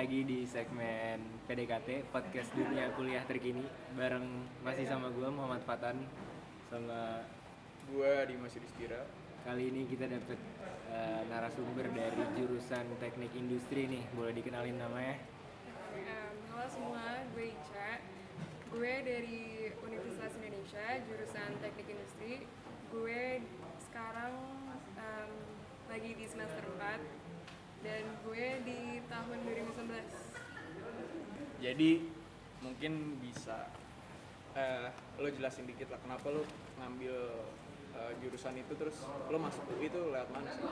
lagi di segmen PDKT Podcast Dunia Kuliah Terkini bareng masih sama gue Muhammad Fatan sama Gua Dimas Yudhistira. kali ini kita dapet narasumber dari jurusan Teknik Industri nih, boleh dikenalin namanya? Halo semua, gue Ica. Gue dari Universitas Indonesia, jurusan Teknik Industri. Gue sekarang lagi di semester 4 dan gue di tahun 2019. Jadi mungkin bisa lo jelasin dikit lah kenapa lo ngambil jurusan itu, terus lo masuk UI itu lewat mana sih?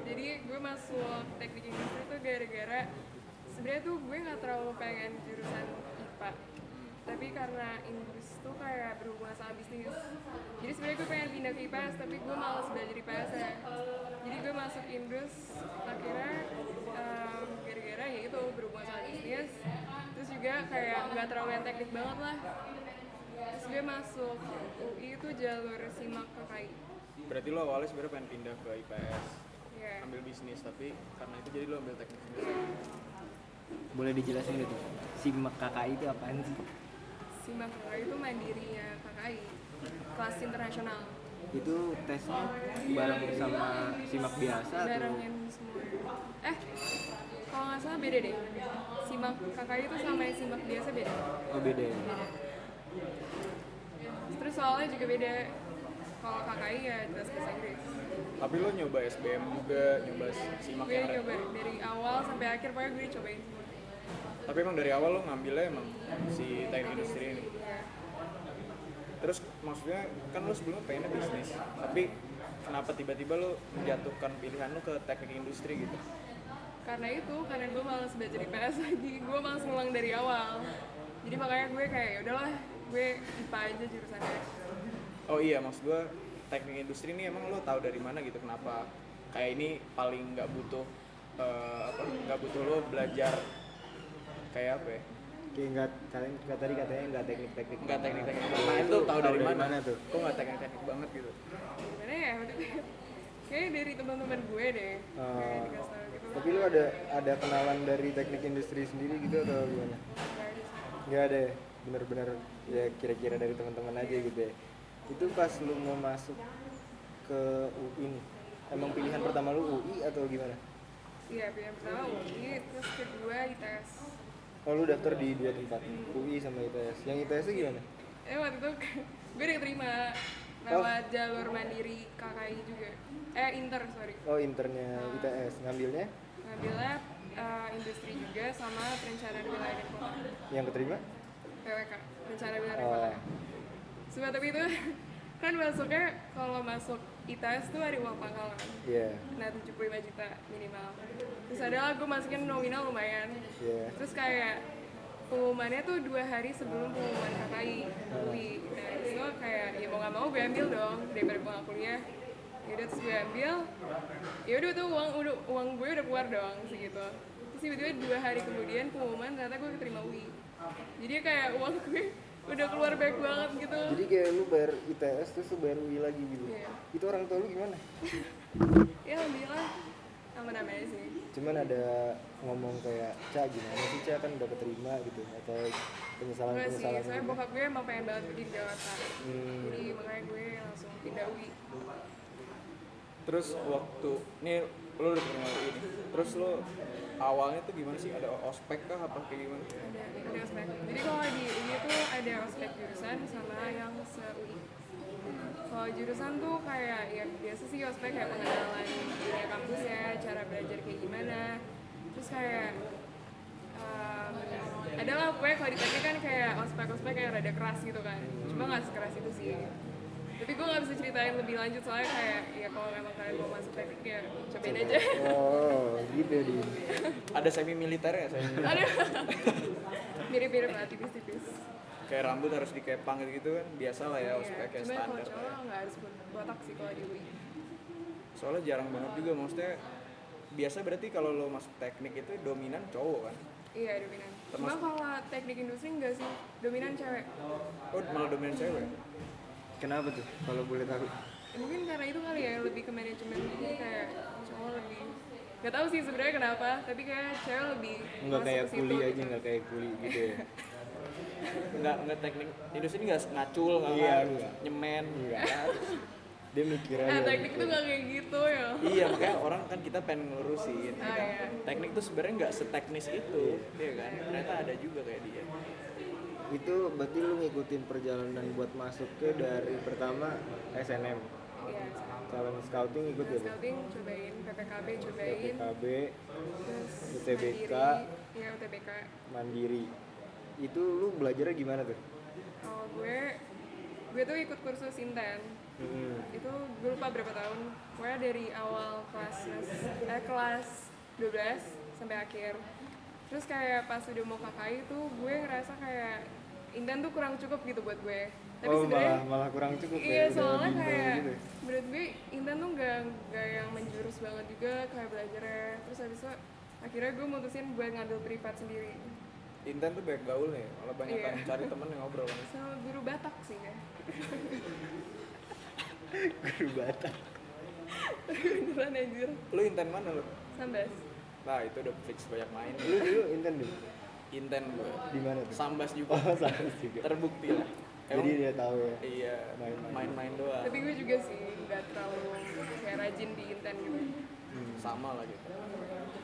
Jadi gue masuk Teknik Industri itu gara-gara sebenarnya tuh gue nggak terlalu pengen jurusan IPA. Tapi karena Indus tuh kayak berhubungan sama bisnis. Jadi sebenarnya gue pengen pindah ke IPS, tapi gue malas belajar IPS ya. Jadi gue masuk Indus, akhirnya gara-gara ya itu berhubungan sama bisnis. Terus juga kayak nggak terlalu yang teknik banget lah. Terus gue masuk UI itu jalur SIMAK KKI. Berarti lo awalnya sebenarnya pengen pindah ke IPS, Yeah. ambil bisnis, tapi karena itu jadi lo ambil teknik sendiri. Boleh dijelasin gitu, SIMAK KKI itu apaan sih? SIMAK KKI itu mandirinya KKI, kelas internasional. Itu tesnya bareng sama SIMAK biasa atau? Barengin semua. Kalau nggak salah beda deh. SIMAK KKI itu sama yang SIMAK biasa beda. Oh beda ya? Beda. Terus soalnya juga beda. Kalau KKI ya jelas bahasa Inggris. Tapi lo nyoba SBM juga, nyoba SIMAK Gue yang ada. nyoba dari awal sampai akhir, pokoknya gue cobain semua. Tapi emang dari awal lo ngambilnya emang si teknik industri ini. Ya. Terus maksudnya kan lo sebelumnya pengennya bisnis, tapi kenapa tiba-tiba lo menjatuhkan pilihan lo ke teknik industri gitu? Karena gue malas belajar IPS lagi, gue malas ngulang dari awal. Jadi makanya gue kayak ya udahlah, gue IPA aja jurusannya. Oh iya, maksud gue teknik industri ini emang lo tahu dari mana gitu, kenapa kayak ini paling nggak butuh nggak butuh lo belajar kayak apa ya? Kayak nggak tadi katanya nggak teknik-teknik. Nggak teknik-teknik. Nah itu tahu dari mana? tuh? Kok nggak teknik-teknik banget gitu? Gimana ya? Kayaknya dari teman-teman gue deh. Kayak dikasih tahu gitu. Tapi lu ada kenalan dari teknik industri sendiri gitu atau gimana? Nggak ada sih. Nggak ada ya? Bener-bener ya kira-kira dari teman-teman aja gitu ya. Itu pas lu mau masuk ke UI nih, emang pilihan pertama lu UI atau gimana? Iya, pilihan pertama UI, terus kedua ITS. Oh lu daftar di dua tempat, UI sama ITS. Yang ITS itu gimana? Waktu itu gue diterima lewat jalur mandiri KKI juga. Sorry. Oh internya ITS, ngambilnya Ngambilnya industri juga sama perencanaan wilayah dan kota. yang keterima? PWK, perencana wilayah dan kota. Cuma tapi itu kan masuknya, kalau masuk ITS tuh ada uang pangkal kan. Iya. Nah 75 juta minimal. Terus adalah gue masukin nominal lumayan. Iya. Terus kayak pengumumannya tuh 2 hari sebelum pengumuman KKI UI. Nah itu kayak ya mau nggak mau gue ambil dong daripada gue nggak kuliah. Yaudah terus gue ambil. Yaudah tuh uang gue udah keluar dong segitu. Terus tiba-tiba 2 hari kemudian pengumuman ternyata gue keterima UI. Jadi kayak uang gue udah keluar banyak banget gitu. Jadi kayak lu bayar ITS terus lu bayar UI lagi gitu. Iya. Itu orang tua lu gimana? Ya alhamdulillah aman-aman aja sih. Cuman ada ngomong kayak, Ca gimana sih Ca kan udah keterima gitu, atau penyesalan Enggak sih, soalnya gitu. bokap gue emang pengen banget pergi di Jakarta. Jadi makanya gue langsung pindah UI. Terus waktu ini lo udah terima UI nih, terus lo awalnya tuh gimana sih? Ada ospek kah apa kayak gimana? Ada ospek. Jadi kalau di UI tuh ada ospek jurusan sama yang se-UI. Kalau jurusan tuh kayak ya biasa sih ospek kayak pengenalan dunia kampus ya, cara belajar kayak gimana. Terus kayak ada lah pokoknya kalau di teknik kan kayak ospek kayak rada keras gitu kan. Cuma nggak sekeras itu sih. Tapi gue nggak bisa ceritain lebih lanjut soalnya kayak ya kalau memang kalian mau masuk teknik ya cobain aja. Oh gitu di. Ada semi militer ya? Ada mirip-mirip lah tipis-tipis. Kayak rambut harus dikepang gitu kan, biasa lah ya ospek kayak Cuma kalau standar. cowok nggak harus botak sih kalau di UI. Soalnya jarang banget juga, maksudnya biasa berarti kalau lo masuk teknik itu dominan cowok kan? Iya dominan. Cuma kalau teknik industri enggak sih, dominan cewek. Oh malah dominan cewek? Kenapa tuh kalau boleh tahu? Mungkin karena itu kali ya, lebih ke manajemen, jadi kayak cowok lebih Gak tahu sih sebenarnya kenapa, tapi kayak cewek lebih Nggak masuk kayak ke situ kuli aja, gitu. nggak kayak kuli gitu ya. Nggak teknik industri nggak ngacul, nggak Iya, enggak. nyemen. Enggak. Dia mikir aja. Nah, teknik gitu. tuh gak kayak gitu ya. Iya, makanya orang kan kita pengen ngelurusin. Ya Ah, kan? iya. Teknik tuh sebenarnya nggak seteknis itu, ya kan? Ternyata ada juga kayak dia. Itu berarti lu ngikutin perjalanan buat masuk ke dari pertama SNM. Iya. Talent scouting ikut ya, Bu? Scouting cobain, PPKB cobain, PPKB, terus UTBK. Mandiri, iya UTBK. Mandiri. Itu lu belajarnya gimana tuh? Kalau gue tuh ikut kursus Inten. Itu gue lupa berapa tahun. Pokoknya dari awal kelas 12 sampai akhir. Terus kayak pas udah mau KKI tuh gue ngerasa kayak Inten tuh kurang cukup gitu buat gue. Tapi Oh, sebenarnya malah kurang cukup iya, ya. udah soalnya bimbel kayak gitu. menurut gue Intan tuh nggak yang menjurus banget juga kayak belajarnya. Terus habis itu akhirnya gue mutusin buat ngambil privat sendiri Intan tuh banyak gaul nih, malah banyak Iya. kan cari temen yang ngobrol. sama guru Batak sih ya. Guru Batak. Beneran anjir. Lu Intan mana lu? Sambas. Nah itu udah fix banyak main. Lu dulu intern di Intan gue. di mana tuh? Sambas juga. Oh, sama juga. Terbukti lah. Jadi dia tahu ya. Iya, Main-main. main-main doang. Tapi gue juga sih nggak terlalu kayak rajin di Intan gitu. Sama lah gitu.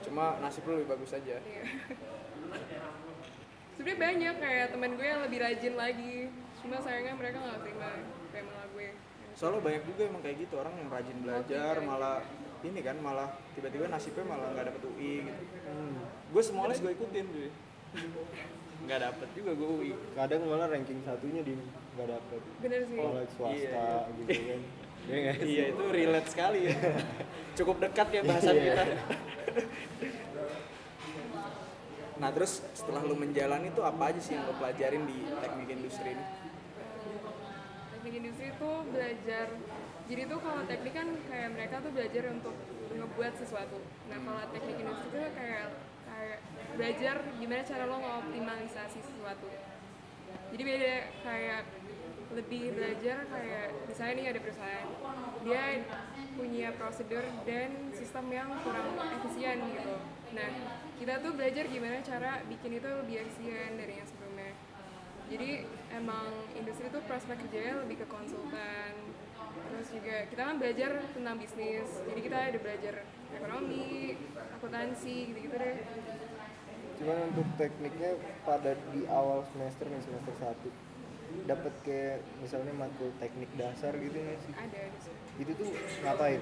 Cuma nasib lu lebih bagus aja. Iya. Sebenarnya banyak kayak temen gue yang lebih rajin lagi. Cuma sayangnya mereka nggak terima kayak malah gue. Soalnya banyak juga emang kayak gitu orang yang rajin belajar Oke. malah ini kan malah tiba-tiba nasibnya malah nggak dapet UI gitu. Gue semua les gue ikutin cuy. Nggak dapet juga gue UI. Kadang malah ranking satunya di nggak dapet. Bener sih. Kalau swasta gitu kan. Iya nggak sih? Iya itu relate sekali ya. Cukup dekat ya bahasan Iya. kita. Nah terus setelah lu menjalani itu apa aja sih yang lo pelajarin di teknik industri ini? Teknik industri itu belajar, jadi tuh kalau teknik kan kayak mereka tuh belajar untuk ngebuat sesuatu. Nah kalau teknik industri tuh kayak belajar gimana cara lo ngoptimalisasi sesuatu. Jadi beda, kayak lebih belajar kayak misalnya nih ada perusahaan, dia punya prosedur dan sistem yang kurang efisien gitu. Nah kita tuh belajar gimana cara bikin itu lebih efisien dari yang sebelumnya. Jadi emang industri itu prospek kerjanya lebih ke konsultan. Terus juga kita kan belajar tentang bisnis. Jadi kita ada belajar ekonomi, akuntansi, gitu-gitu deh. Cuman untuk tekniknya pada di awal semester nih, semester 1 dapat kayak misalnya matkul teknik dasar gitu nggak sih? Ada sih. Itu tuh ngapain?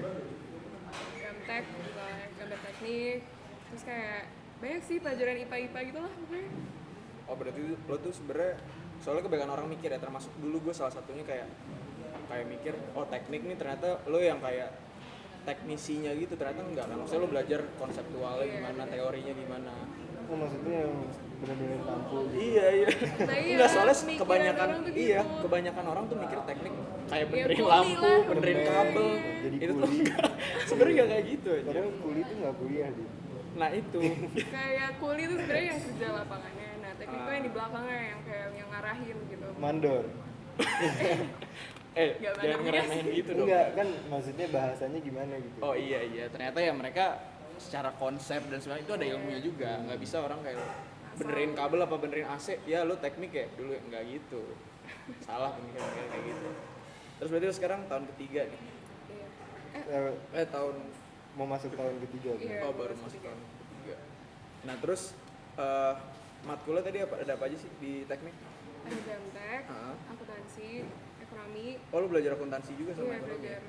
Gamtek, misalnya gambar teknik. Terus kayak banyak sih pelajaran IPA gitu lah pokoknya. Oh berarti lo tuh sebenarnya soalnya kebanyakan orang mikir ya termasuk dulu gue salah satunya kayak mikir oh teknik nih ternyata lo yang kayak teknisinya gitu ternyata enggak kan maksudnya lo belajar konseptualnya gimana teorinya gimana. Oh maksudnya yang bener-bener lampu gitu. Iya iya. Nah, iya, Enggak soalnya pemikiran kebanyakan orang tuh iya gitu. kebanyakan orang tuh mikir teknik kayak Ya, benerin kuli lampu, lah, benerin kuli. kabel. Jadi Itu tuh kuli. enggak. Sebenarnya enggak kayak gitu aja. Padahal kuliah tuh nggak kuliah dia. Nah itu. Kayak kuli itu sebenarnya yang kerja lapangannya. Nah teknik itu yang di belakangnya yang kayak yang ngarahin gitu. Mandor. Nggak Jangan bener, ngeremehin gitu dong. Enggak kan maksudnya bahasanya gimana gitu. Oh iya ternyata ya mereka secara konsep dan sebagainya itu ada ilmunya juga nggak bisa orang kayak benerin kabel apa benerin AC ya lo teknik ya dulu nggak gitu salah pemikiran kayak gitu. Terus berarti lo sekarang tahun ketiga nih Iya. tahun Mau masuk tahun ketiga kan? Iya. oh baru masuk tahun ketiga. Nah terus matkulnya tadi ada apa aja sih di teknik? Ada gamtek, Heeh. akuntansi, ekonomi. Oh lo belajar akuntansi juga sama Iya ekonomi? belajar.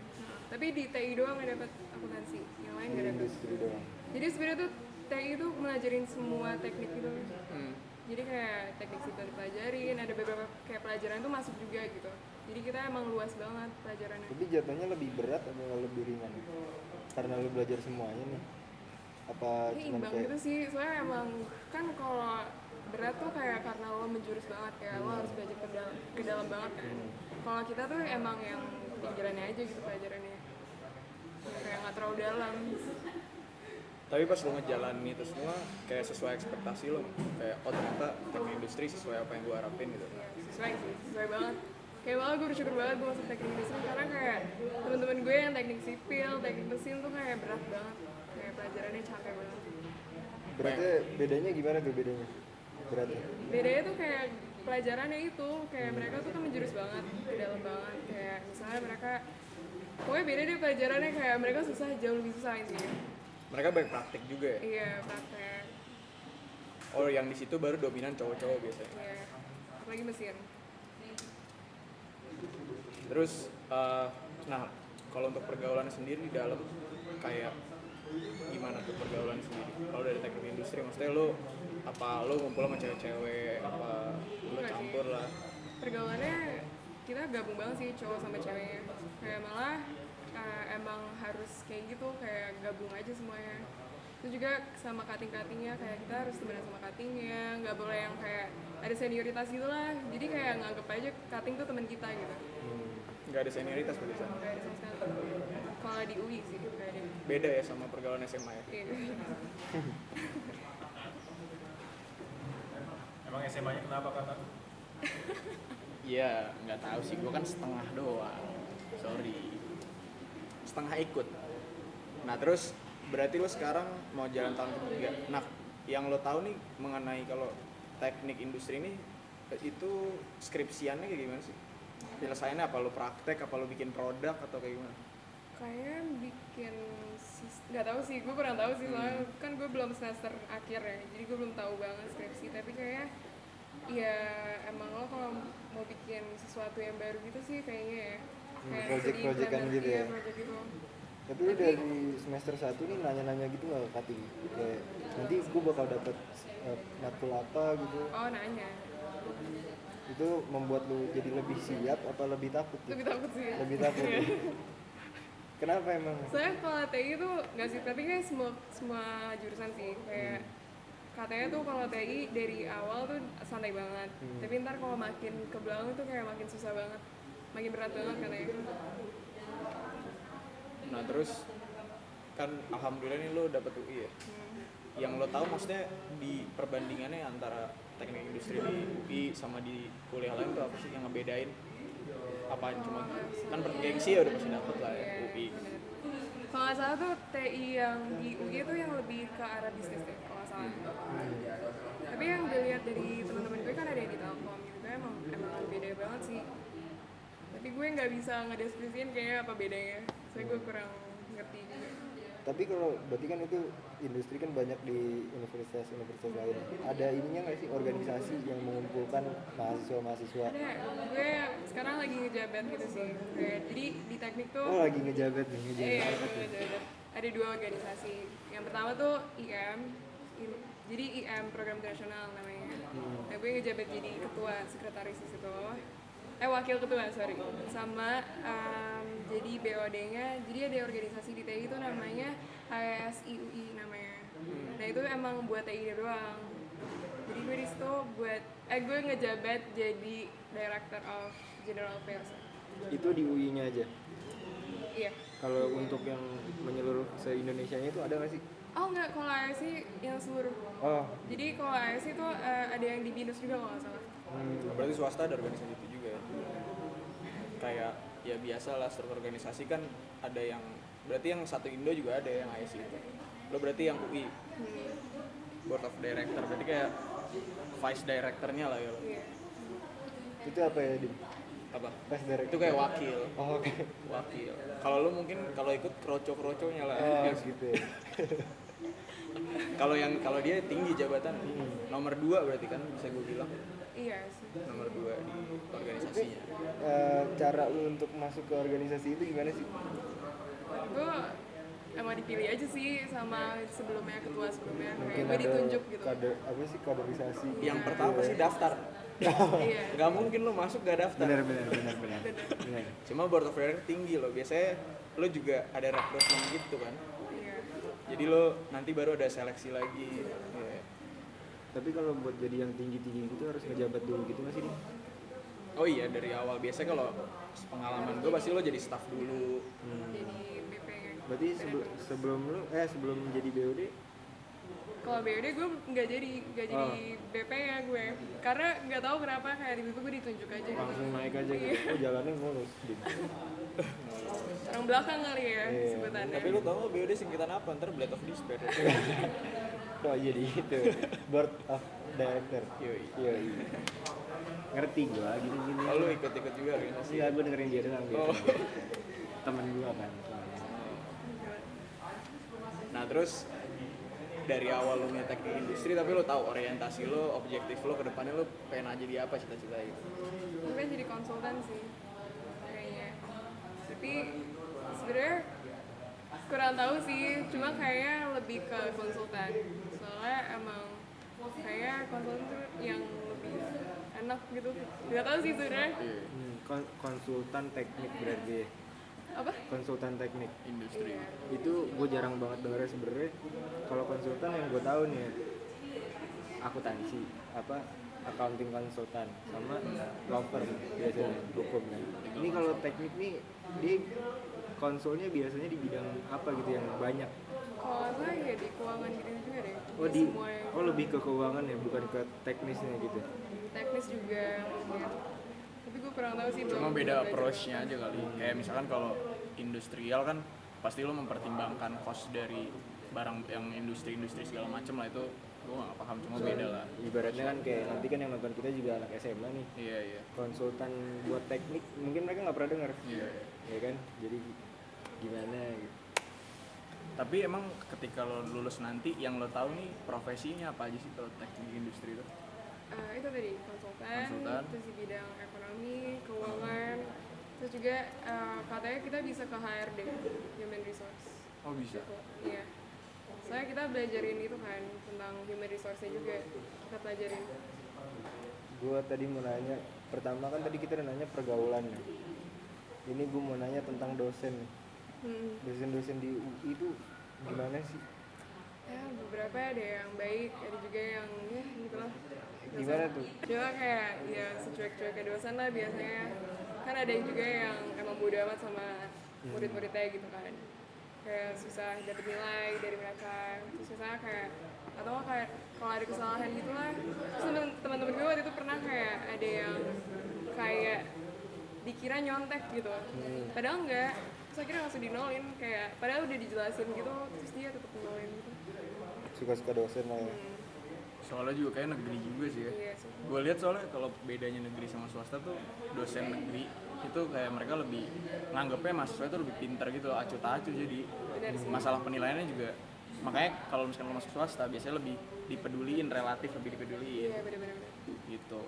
Tapi di TI doang nggak dapat akuntansi, yang lain Di nggak dapat. industri doang. Jadi sebenarnya tuh TI itu melajarin semua teknik gitu. Hmm. Jadi kayak teknik sipil dipelajarin, ada beberapa kayak pelajaran itu masuk juga gitu. Jadi kita emang luas banget pelajarannya. Tapi jatuhnya lebih berat atau lebih ringan? Karena lu belajar semuanya nih. Apa Ini cuman imbang kayak gitu sih, soalnya emang kan kalau berat tuh kayak karena lo menjurus banget kayak lo harus belajar ke dalam banget kan. Kalau kita tuh emang yang pinggirannya aja gitu pelajarannya, kayak nggak terlalu dalam. Tapi pas lo ngejalanin itu semua kayak sesuai ekspektasi lo kayak oh ternyata teknik industri sesuai apa yang gue harapin gitu. Ya, sesuai sih, sesuai banget. Kayak malah gue bersyukur banget gue masuk teknik industri karena kayak teman-teman gue yang teknik sipil, teknik mesin tuh kayak berat banget. Kayak pelajarannya capek banget. Berarti bedanya gimana tuh bedanya? Berarti Bedanya tuh kayak pelajarannya itu kayak mereka tuh kan menjurus banget, ke dalam banget. Kayak misalnya mereka pokoknya beda deh pelajarannya, kayak mereka susah, jauh lebih susah intinya. Mereka banyak praktik juga ya. Iya, praktek. Oh, yang di situ baru dominan cowok-cowok biasanya. Iya. Apalagi mesin. Terus nah, kalau untuk pergaulan sendiri di dalam kayak gimana tuh pergaulan sendiri? Kalau dari teknik industri maksudnya lo ngumpul sama cewek-cewek apa lo Enggak sih. campur lah? Pergaulannya kita gabung banget sih cowok sama ceweknya. Kayak malah emang harus kayak gitu, kayak gabung aja semuanya. Itu juga sama cutting-cuttingnya, kayak kita harus temenan sama cuttingnya, nggak boleh yang kayak ada senioritas gitu lah. Jadi kayak nganggep aja cutting tuh teman kita gitu. Nggak ada senioritas berarti sana. Nggak ada sama sekali. Kalau di UI sih nggak ada. Beda ya sama pergaulan SMA ya. Iya. Emang SMA-nya kenapa kata? Iya, nggak tahu sih, gue kan setengah doang. Sorry. Setengah ikut. Nah, terus berarti lo sekarang mau jalan tahun ketiga. Nah, yang lo tahu nih mengenai kalau teknik industri ini itu skripsiannya kayak gimana sih? Penyelesaiannya apa? Lo praktek, apa lo bikin produk atau kayak gimana? Kayak bikin nggak tahu sih, gue kurang tahu sih soalnya kan gue belum semester akhir ya, jadi gue belum tahu banget skripsi. Tapi kayaknya ya emang lo kalau mau bikin sesuatu yang baru gitu sih kayaknya ya kayak project-projectan gitu ya. project gitu. Tapi lu dari semester 1 nih nanya-nanya gitu nggak ke cutting? Kayak nanti gue bakal dapet matkul apa gitu. Oh, nanya. Itu membuat lu jadi lebih siap apa lebih takut? Gitu? Lebih takut sih. Lebih takut. Iya. Ya? Kenapa emang? Soalnya kalau TI itu nggak sih, tapi kayak semua jurusan sih kayak katanya tuh kalau TI dari awal tuh santai banget, tapi ntar kalau makin ke belakang tuh kayak makin susah banget, makin berat banget katanya. Nah, terus kan alhamdulillah nih lo dapet UI ya. Yang lo tahu maksudnya di perbandingannya antara teknik industri di UI sama di kuliah lain tuh apa sih yang ngebedain? Apaan cuma kan bergengsi ya udah pasti dapet lah ya UI. Kalau nggak salah tuh TI yang di UI itu yang lebih ke arah bisnis deh kalau nggak salah. Tapi yang gue lihat dari teman-teman gue kan ada yang di Telkom gitu, emang beda banget sih. Tapi gue nggak bisa ngedeskripsiin kayaknya apa bedanya, soalnya gue kurang ngerti juga. Tapi kalau berarti kan itu industri kan banyak di universitas-universitas lain. Ada ininya nggak sih organisasi yang mengumpulkan mahasiswa-mahasiswa? Ada, gue sekarang lagi ngejabat gitu sih. Kayak, jadi di teknik tuh Oh lagi ngejabat nih, iya, ngejabat. gue ngejabat. Ada 2 organisasi. Yang pertama tuh IM, jadi IM Program Internasional namanya. Nah, gue ngejabat jadi ketua sekretaris di situ. Wakil ketua, sorry. Sama jadi BOD-nya, jadi ada organisasi di TI itu namanya HSIUI namanya. Nah itu emang buat TI doang. Jadi gue di situ gue ngejabat jadi Director of General Affairs. Itu di UI-nya aja. Iya. Kalau untuk yang menyeluruh se-Indonesianya itu ada nggak sih? Oh enggak, kalau ASI yang seluruh. Oh, Jadi kalau ASI itu ada yang di BINUS juga kalau nggak salah. Berarti swasta ada organisasi itu juga ya? Kayak ya biasa lah struktur organisasi kan ada yang berarti yang satu Indo juga ada yang IC itu. Lo berarti yang UI Board of Director, berarti kayak Vice Directornya lah ya lo. Iya. itu apa ya Dim? Apa? Vice Director. Itu kayak wakil. Oh oke. Wakil. Kalau lo mungkin kalau ikut kroco-kroconya lah. Oh gitu ya. Kalau dia tinggi jabatan nomor 2 berarti kan bisa gue bilang Iya sih. nomor 2 di organisasinya. Cara lu untuk masuk ke organisasi itu gimana sih? Gue emang dipilih aja sih sama sebelumnya, ketua sebelumnya. Kayak Mungkin gue ada ditunjuk gitu. apa sih kaderisasi? Yang pertama pasti daftar. Iya. Nggak mungkin lo masuk gak daftar. Benar. Cuma board of director tinggi loh. Biasanya lo juga ada rekrutmen gitu kan. Iya. Jadi lo nanti baru ada seleksi lagi. Iya. Tapi kalau buat jadi yang tinggi-tinggi gitu harus ngejabat dulu gitu nggak sih Dim? Oh iya dari awal biasanya kalau pengalaman gue pasti lo jadi staff dulu. Jadi BP. Berarti sebelum lu sebelum jadi BOD kalau BUD gue nggak jadi BP ya gue, karena nggak tahu kenapa kayak tiba-tiba gue ditunjuk aja gitu. Langsung naik aja gitu. Iya. Oh jalannya mulus gitu. Orang belakang kali ya Iya. sebutannya. Tapi lu tau nggak BOD singkatan apa? Ntar Blade of Despair. Oh iya di gitu. Board of Director. Yoi. Ngerti gua gini-gini. Oh, lu ikut-ikut juga organisasi. Iya, gua dengerin dia doang gitu. Oh. Temen gua kan. soalnya. Nah terus dari awal lu punya teknik industri, tapi lu tahu orientasi lu, objektif lu ke depannya lu pengen aja di apa cita-cita gitu. Gue kan jadi konsultan sih kayaknya, tapi sebenarnya kurang tahu sih, cuma kayaknya lebih ke konsultan, soalnya emang kayak konsultan tuh yang lebih enak gitu, nggak tahu sih sebenarnya. Konsultan teknik berarti. Apa? Konsultan teknik. Industri. Iya. Itu gue jarang banget dengernya sebenarnya. Kalau konsultan yang gue tahu nih ya, akuntansi, apa accounting konsultan sama law firm biasanya hukum kan. Ini kalau teknik nih di konsulnya biasanya di bidang apa gitu yang banyak. Kalau gue ya di keuangan gitu juga deh. Oh Di di semua yang oh lebih ke keuangan ya, bukan ke teknisnya gitu. teknis juga mungkin. Tapi gue kurang tahu sih. Cuma belum beda belajar. approach-nya aja kali. Kayak misalkan kalau industrial kan pasti lu mempertimbangkan cost dari barang yang industri segala macam lah, itu gue nggak paham, cuma beda lah. Ibaratnya kan kayak nanti kan yang nonton kita juga anak SMA nih. Iya. Konsultan buat teknik mungkin mereka nggak pernah dengar. Iya. Ya kan? Jadi gimana gitu. Tapi emang ketika lo lulus nanti yang lo tahu nih profesinya apa aja sih kalau teknik industri itu? Itu tadi konsultan, Konsultan. terus di bidang ekonomi, keuangan, terus juga katanya kita bisa ke HRD, Human Resource. Oh bisa. Iya. Soalnya kita belajarin itu kan tentang human resource-nya juga, kita pelajarin. Gua tadi mau nanya, pertama kan tadi kita udah nanya pergaulan ya. Ini gue mau nanya tentang dosen nih. Dosen-dosen di UI itu gimana sih? Ya beberapa ada yang baik, ada juga yang ya gitu lah. Gimana tuh? Cuma kayak ya secuek-cueknya dosen lah biasanya. Kan ada juga yang emang bodo amat sama murid-muridnya gitu kan. Kayak susah dapet nilai dari mereka, terus misalnya kayak atau kayak kalau ada kesalahan gitu lah. Terus teman-teman gue waktu itu pernah kayak ada yang kayak dikira nyontek gitu, padahal enggak. Terus akhirnya langsung dinolin, kayak padahal udah dijelasin gitu, terus dia tetap nolin gitu. Suka-suka dosen lah ya. Soalnya juga kayak negeri juga sih ya. Iya sih. Gue lihat soalnya kalau bedanya negeri sama swasta tuh dosen negeri itu kayak mereka lebih nganggepnya mahasiswa itu lebih pintar gitu, acuh tak acuh, jadi Benar sih. masalah penilaiannya juga. Makanya kalau misalnya lo masuk swasta biasanya lebih dipeduliin, relatif lebih dipeduliin Iya benar-benar. gitu.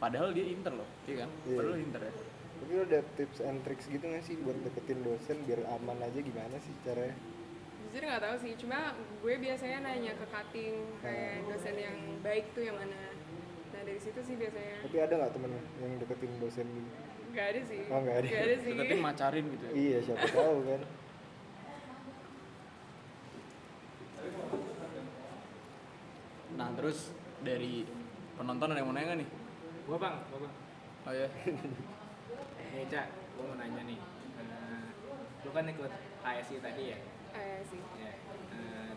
Padahal dia inter loh, iya kan? Iya. Padahal inter ya. Tapi lo ada tips and tricks gitu nggak sih buat deketin dosen biar aman aja, gimana sih caranya? Jujur nggak tahu sih, cuma gue biasanya nanya ke cutting kayak dosen yang baik tuh yang mana. Nah dari situ sih biasanya. Tapi ada nggak temen yang deketin dosen gitu? Nggak ada sih. Oh, nggak ada. Nggak ada sih. Deketin macarin gitu ya. Iya, siapa tahu kan. Nah terus dari penonton ada yang mau nanya nggak nih? Gua bang. Oh ya. Nih Cak, gua mau nanya nih. Lu kan ikut ASI tadi ya? Sih. Ya.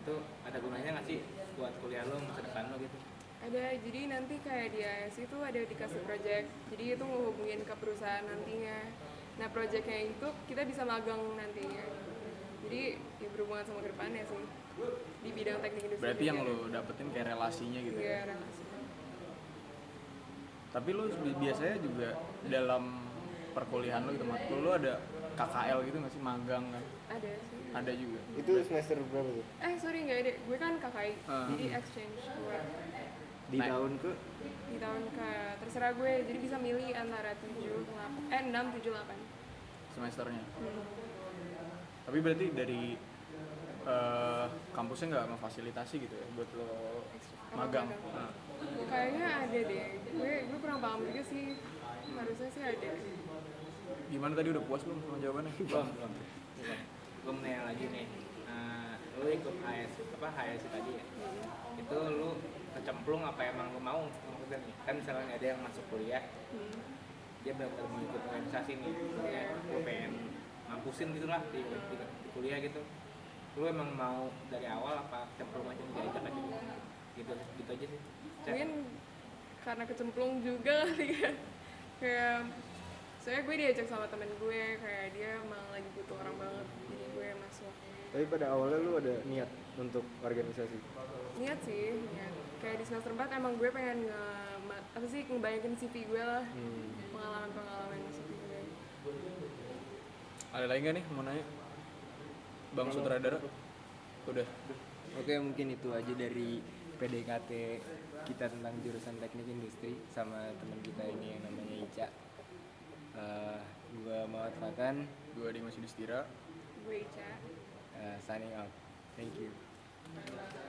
Itu ada gunanya nggak sih buat kuliah lu masa depan lu gitu? Ada, jadi nanti kayak di AS itu ada dikasih project, jadi itu ngehubungin ke perusahaan nantinya. Nah projectnya itu kita bisa magang nantinya, jadi ya berhubungan sama kedepannya sih di bidang teknik industri. Berarti yang juga. lo dapetin kayak relasinya gitu Iya, ya. relasi. Tapi lo biasanya juga dalam perkuliahan lo gitu, matkul lo ada KKL gitu nggak sih, magang kan? Ada sih. Ada juga. Itu semester berapa tuh? Sorry nggak ada, gue kan KKI, jadi exchange gue Di Naik. tahun ke? di tahun ke terserah gue, jadi bisa milih antara 6, 7, 8. Semesternya. Tapi berarti dari kampusnya nggak memfasilitasi gitu ya buat lo magang? Nah, Kayaknya ada deh, gue kurang paham juga sih, harusnya sih ada. gimana tadi, udah puas belum sama jawabannya? Belum. Gua mau nanya lagi nih. Lu ikut HSI tadi ya? Itu lu kecemplung apa emang lu mau maksudnya nih? Kan misalnya ada yang masuk kuliah, dia benar-benar mau ikut organisasi nih, ya, gue pengen ngampusin gitu lah di kuliah gitu. lu emang mau dari awal apa cemplung aja diajak aja gitu gitu aja sih. Cek. Mungkin karena kecemplung juga kali ya. Kayak soalnya gue diajak sama temen gue, kayak dia emang lagi butuh orang banget, jadi gue masuk. Tapi pada awalnya lu ada niat untuk organisasi. Niat sih, niat. Kayak di semester 4 emang gue pengen ngebanyakin CV gue lah, pengalaman CV gue. Ada lagi nggak nih mau nanya bang sutradara? Udah. Oke, mungkin itu aja dari PDKT kita tentang jurusan teknik industri sama teman kita ini yang namanya Ica. Gua Muhammad Fatan, Gue Dimas Yudhistira. Gue Ica. signing out. Thank you.